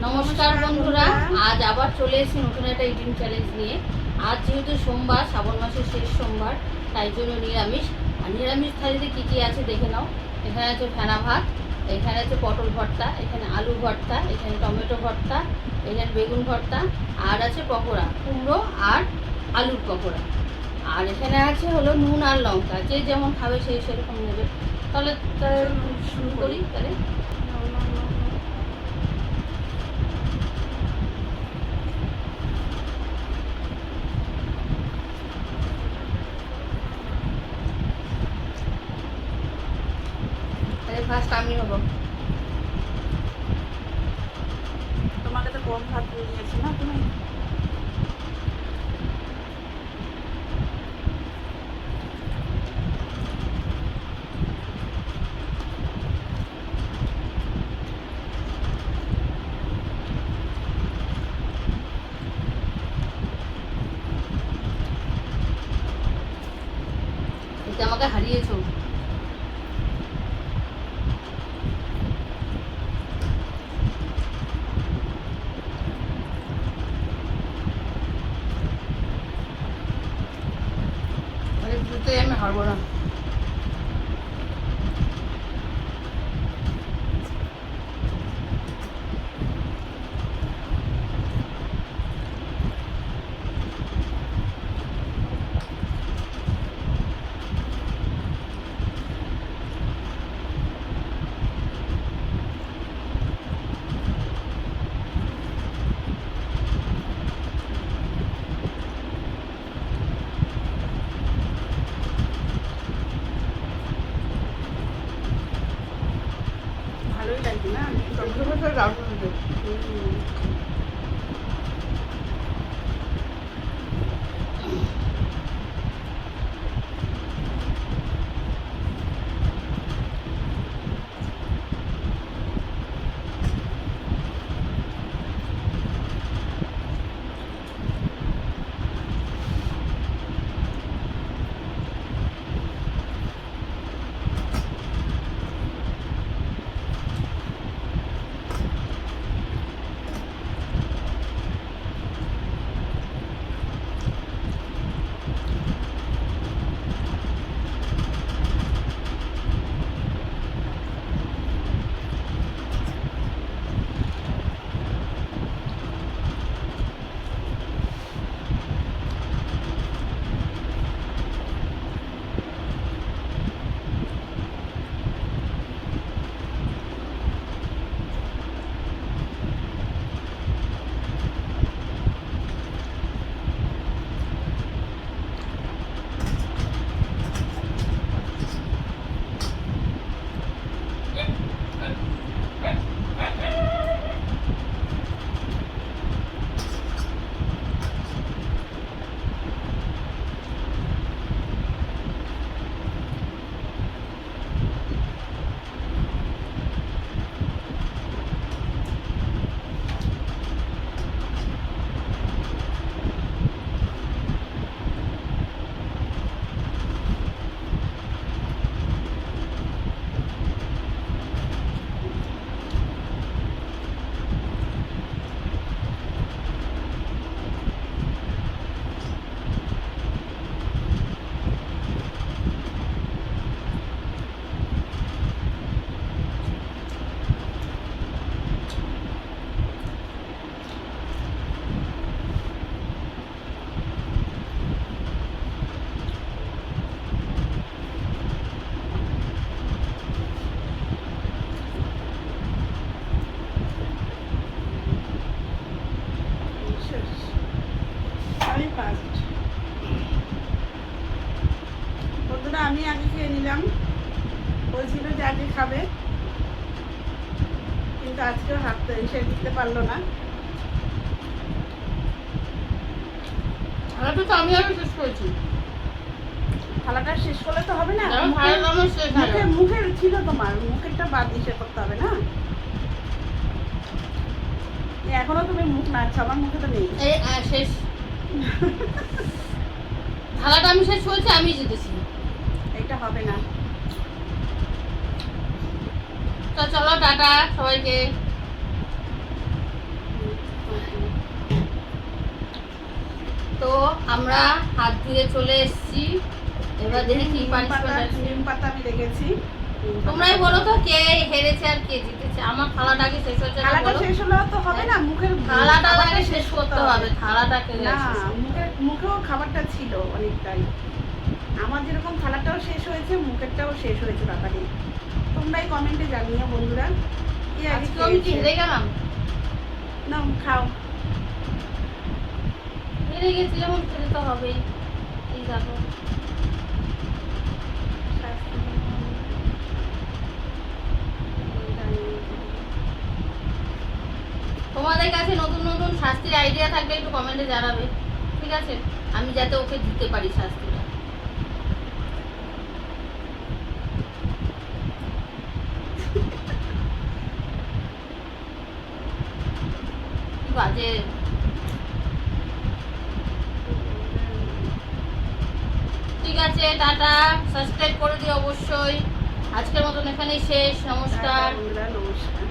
নমস্কার বন্ধুরা, আজ আবার চলে এসেছি নতুন একটা ইটিং চ্যালেঞ্জ নিয়ে। আজ যেহেতু সোমবার, শ্রাবণ মাসের শেষ সোমবার, তাই জন্য নিরামিষ। আর নিরামিষ থালিতে কী কী আছে দেখে নাও। এখানে আছে ফেনা ভাত, এখানে আছে পটল ভর্তা, এখানে আলু ভর্তা, এখানে টমেটো ভর্তা, এখানে বেগুন ভর্তা, আর আছে পকোড়া, কুমড়ো আর আলুর পকোড়া। আর এখানে আছে হলো নুন আর লঙ্কা, যে যেমন খাবে সেই সেরকম নেবে। তাহলে শুরু করি তাহলে। ফার্স্ট আমি হবো। তোমাকে তো কম ভাত দিয়ে দিয়েছি না তুমি। এটা আমাকে হারিয়েছো। আমি হারবো না। ভালোই লাগবে না। বন্ধুরা, আমি আগে খেয়ে নিলাম। বলছিল যে আগে খাবে, কিন্তু আজকেও হাত এসে দিতে পারলো না। থালাটা তো আমি আরো শেষ করেছি। থালাটা শেষ করলে তো হবে না। মুখে মুখের ছিল তোমার, মুখেরটা বাদ দিয়ে করতে হবে না। এখনো তুমি মুখ নাড়ছো, আমার মুখে তো নেই। শেষ। থালাটা আমি শেষ করেছি, আমি জিতেছি। এটা হবে না। তো চলো টাটা সবাইকে। তো আমরা হাত ধুয়ে চলে এসেছি, এবার দেখি কি পানিশমেন্ট আছে। নিম পাতা আমি রেখেছি। তোমরাই বলো তো কে হেরেছে আর কে জিতেছে। আমার থালাটা আগে শেষ হচ্ছে না, থালাটা বলো। শেষ হলো তো হবে না, মুখের থালাটা খাবারটা আগে শেষ করতে হবে, থালাটাকে না, শেষ করতে হবে। মুখেও খাবারটা ছিল অনেকটাই। আমার যেরকম থালাটাও শেষ হয়েছে, মুখেরটাও শেষ হয়েছে তাড়াতাড়ি। তোমরাই কমেন্টে জানিও বন্ধুরা কে আগে আজকে আমি কি হেরে গেলাম? না খাও। হেরে গেছি যখন খেলে তো হবেই। এই দেখো, তোমাদের কাছে নতুন নতুন শাস্তির আইডিয়া থাকলে একটু কমেন্টে জানাবে, ঠিক আছে? আমি যাতে ওকে দিতে পারি শাস্তিটা। কি বাজে। ঠিক আছে, টাটা, সাবস্ক্রাইব করে দিও অবশ্যই। আজকের মতন এখানেই শেষ, নমস্কার। বন্ধুরা নমস্কার।